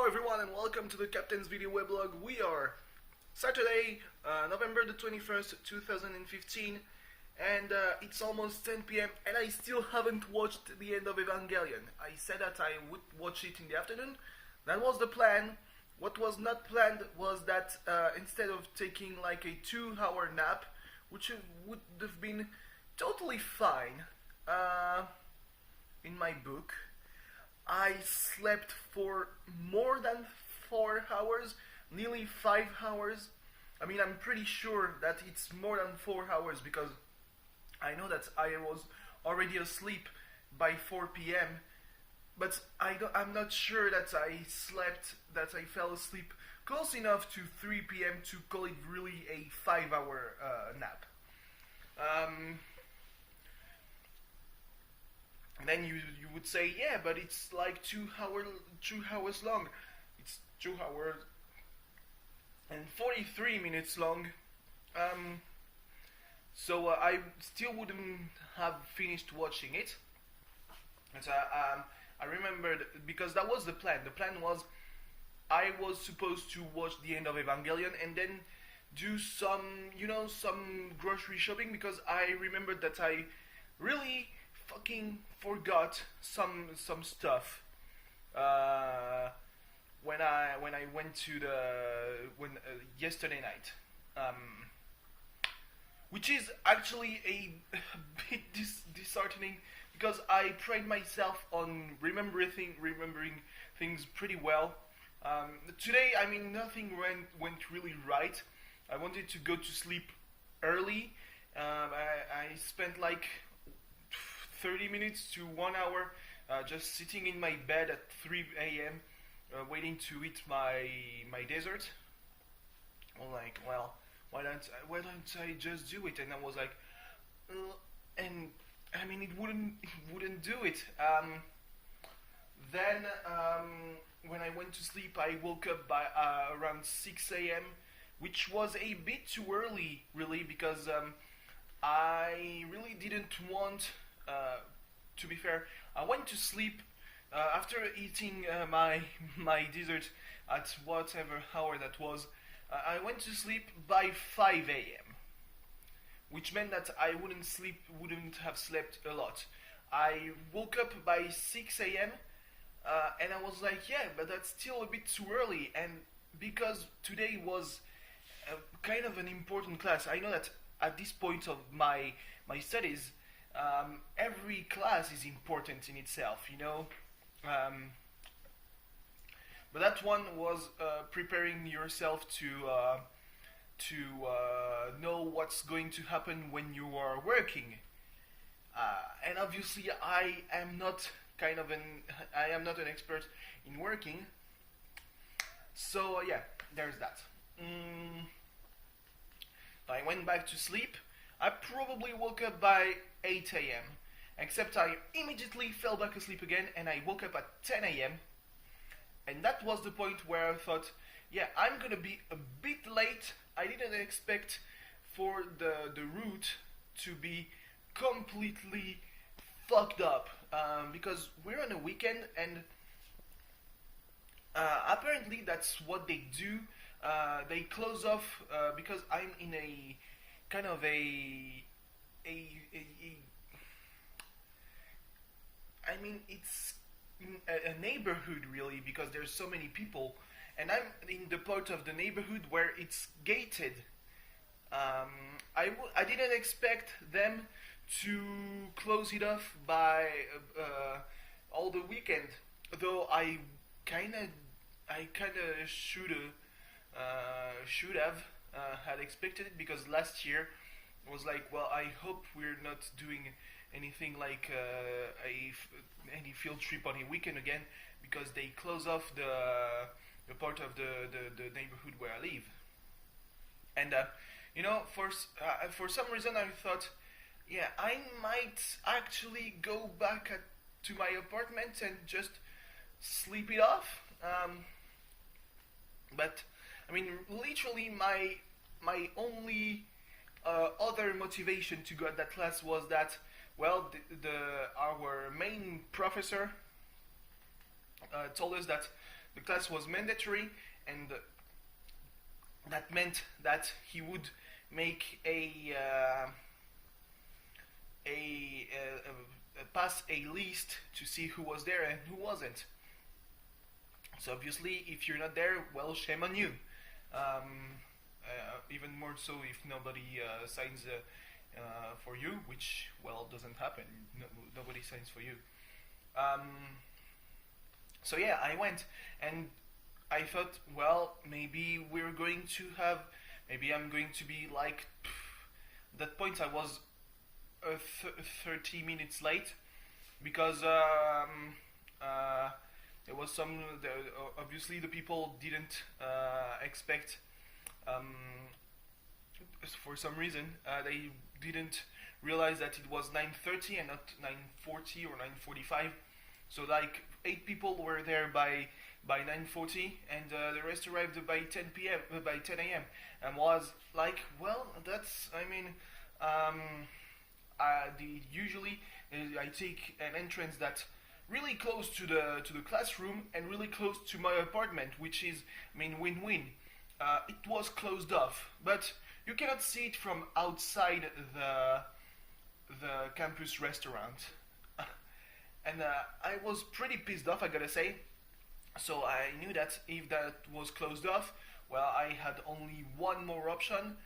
Hello everyone and welcome to the Captain's Video Weblog. We are Saturday, November the 21st, 2015 and it's almost 10 p.m. and I still haven't watched the end of Evangelion. I said that I would watch it in the afternoon. That was the plan. What was not planned was that instead of taking like a 2-hour nap, which would have been totally fine in my book, I slept for more than 4 hours, nearly 5 hours. I mean, I'm pretty sure that it's more than 4 hours because I know that I was already asleep by 4 p.m. But I'm not sure that I fell asleep close enough to 3 p.m. to call it really a 5-hour nap. And then you would say, yeah, but it's like 2 hours long. It's 2 hours and 43 minutes long. So I still wouldn't have finished watching it. And I remembered, because that was the plan. The plan was I was supposed to watch the end of Evangelion and then do some grocery shopping, because I remembered that I really fucking forgot some stuff when I went to yesterday night, which is actually a bit disheartening because I pride myself on remembering things pretty well. Today, I mean, nothing went really right. I wanted to go to sleep early. I spent like 30 minutes to 1 hour just sitting in my bed at 3 a.m. Waiting to eat my dessert. I'm like, well, why don't I just do it? And I was like, and I mean, it wouldn't do it. Then when I went to sleep, I woke up by around 6 a.m., which was a bit too early, really, because I really didn't want. To be fair, I went to sleep after eating my dessert at whatever hour that was. I went to sleep by 5 a.m., which meant that I wouldn't have slept a lot. I woke up by 6 a.m. And I was like, yeah, but that's still a bit too early. And because today was kind of an important class, I know that at this point of my studies, every class is important in itself, but that one was preparing yourself to know what's going to happen when you are working, and obviously I am not an expert in working, so yeah, there's that. I went back to sleep. I probably woke up by 8 a.m. Except I immediately fell back asleep again and I woke up at 10 a.m. And that was the point where I thought, yeah, I'm gonna be a bit late. I didn't expect for the route to be completely fucked up, because we're on a weekend and apparently that's what they do. They close off because I'm in a kind of I mean, it's a neighborhood really, because there's so many people, and I'm in the part of the neighborhood where it's gated. I didn't expect them to close it off by all the weekend, though I kinda should have had expected it, because last year I was like, well, I hope we're not doing anything like any field trip on a weekend again, because they close off the part of the neighborhood where I live. And for some reason I thought, yeah, I might actually go back to my apartment and just sleep it off. But I mean, literally my only other motivation to go at that class was that, well, our main professor told us that the class was mandatory, and that meant that he would make pass a list to see who was there and who wasn't. So obviously, if you're not there, well, shame on you. Even more so if nobody signs for you, which, well, doesn't happen. Nobody signs for you. So yeah, I went, and I thought, well, maybe maybe I'm going to be like, at that point I was 30 minutes late, because there was obviously the people didn't expect, for some reason, they didn't realize that it was 9:30 and not 9:40 or 9:45. So like 8 people were there by 9:40, and the rest arrived by 10 a.m. and was like, well, that's, I mean, usually I take an entrance that's really close to the classroom and really close to my apartment, which is, I mean, win-win. It was closed off, but you cannot see it from outside the campus restaurant. And I was pretty pissed off, I gotta say. So I knew that if that was closed off, well, I had only one more option,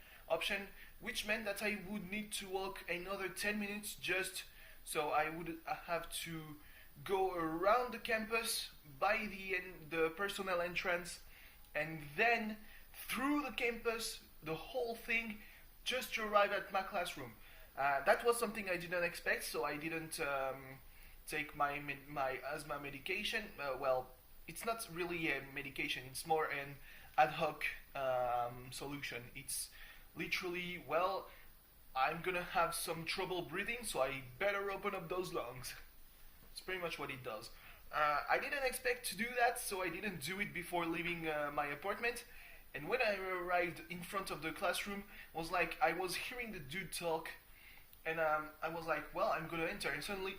which meant that I would need to walk another 10 minutes just, so I would have to go around the campus by the personnel entrance, and then through the campus, the whole thing, just to arrive at my classroom. That was something I didn't expect, so I didn't take my asthma medication. Well, it's not really a medication, it's more an ad hoc solution. It's literally, well, I'm gonna have some trouble breathing, so I better open up those lungs. It's pretty much what it does. I didn't expect to do that, so I didn't do it before leaving my apartment. And when I arrived in front of the classroom, was like, I was hearing the dude talk, and I was like, well, I'm gonna enter, and suddenly,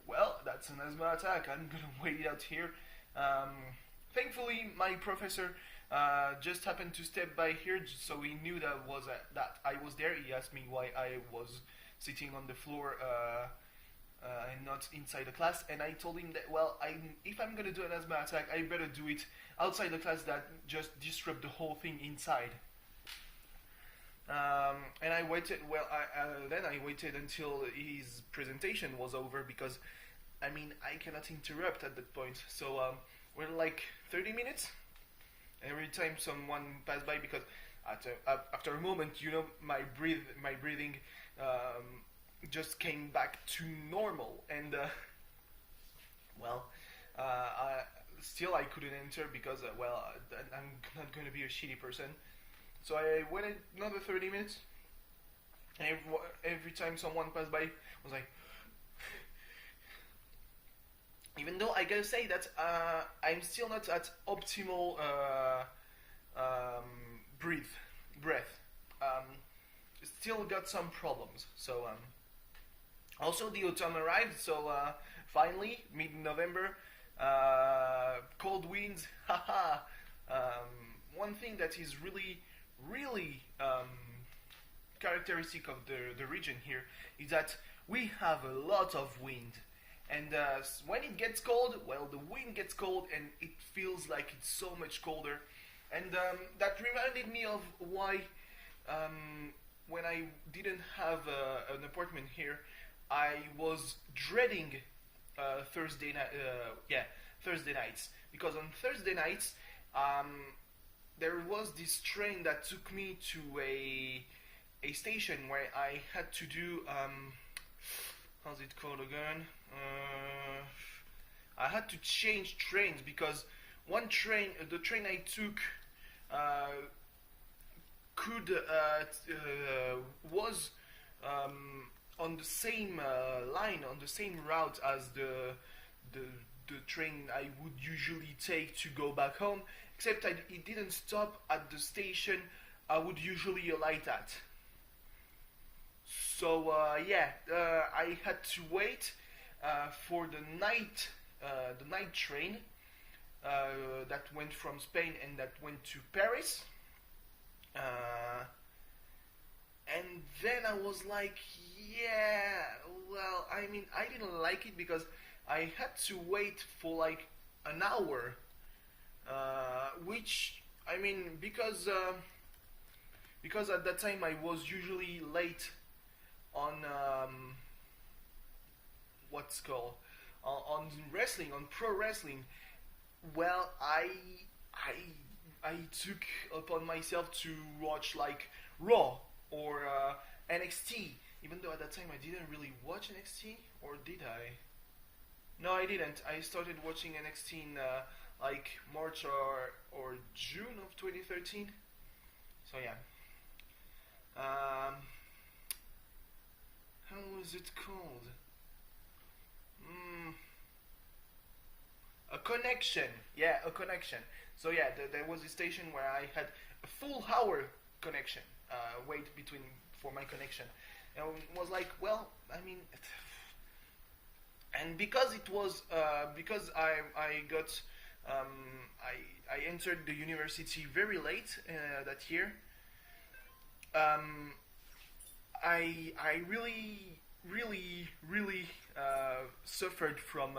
well, that's an asthma attack, I'm gonna wait out here. Thankfully, my professor just happened to step by here, so he knew that I was there. He asked me why I was sitting on the floor and not inside the class, and I told him that, well, if I'm gonna do an asthma attack, I better do it outside the class than just disrupt the whole thing inside. And I waited. Well, then I waited until his presentation was over, because, I mean, I cannot interrupt at that point. So we're like 30 minutes. Every time someone passed by, because after a moment, my breathing just came back to normal, and well, still I couldn't enter because well, I'm not going to be a shitty person. So I waited another 30 minutes, and every time someone passed by, I was like, even though I gotta say that I'm still not at optimal breath. Still got some problems. So also the autumn arrived. So finally, mid-November, cold winds. Haha. One thing that is really characteristic of the region here is that we have a lot of wind. And when it gets cold, well, the wind gets cold and it feels like it's so much colder. And that reminded me of why when I didn't have an apartment here, I was dreading Thursday nights. Because on Thursday nights, there was this train that took me to a station where I had to do... how's it called again? I had to change trains because the train I took was on the same line, on the same route as the train I would usually take to go back home, except it didn't stop at the station I would usually alight at. So I had to wait for the night the night train that went from Spain and that went to Paris. And then I was like, yeah, well, I mean, I didn't like it because I had to wait for like an hour, which I mean, because at that time I was usually late on what's called on wrestling, on pro wrestling. Well, I took upon myself to watch like Raw or NXT, even though at that time I didn't really watch NXT, or did I? No, I didn't. I started watching NXT in like March or June of 2013. So yeah. Um, how was it called? Mm, a connection. Yeah, a connection. So yeah, there was a station where I had a full hour connection. Wait between for my connection, and it was like, well, I mean, and because it was because I got I entered the university very late that year. Um, I really suffered from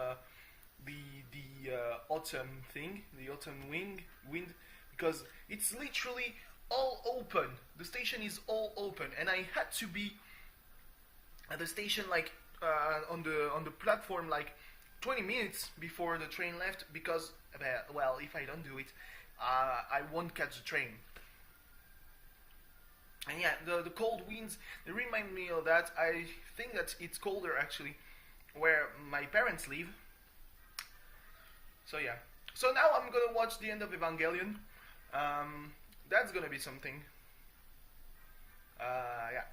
the autumn thing, the autumn wind, because it's literally all open. The station is all open, and I had to be at the station like on the platform like 20 minutes before the train left because well, if I don't do it, I won't catch the train. And yeah, the cold winds, they remind me of that. I think that it's colder actually where my parents live. So yeah. So now I'm gonna watch the end of Evangelion. That's gonna be something. Yeah.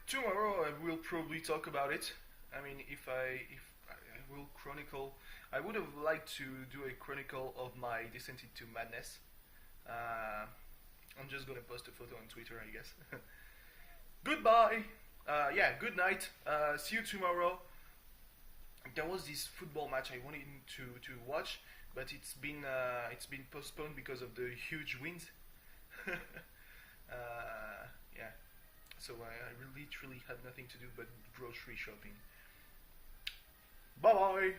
Tomorrow I will probably talk about it. I mean, if I will chronicle, I would have liked to do a chronicle of my descent into madness. I'm just gonna post a photo on Twitter, I guess. Goodbye. Yeah, good night. See you tomorrow. There was this football match I wanted to watch, but it's been postponed because of the huge winds. Yeah. So I literally had nothing to do but grocery shopping. Bye bye.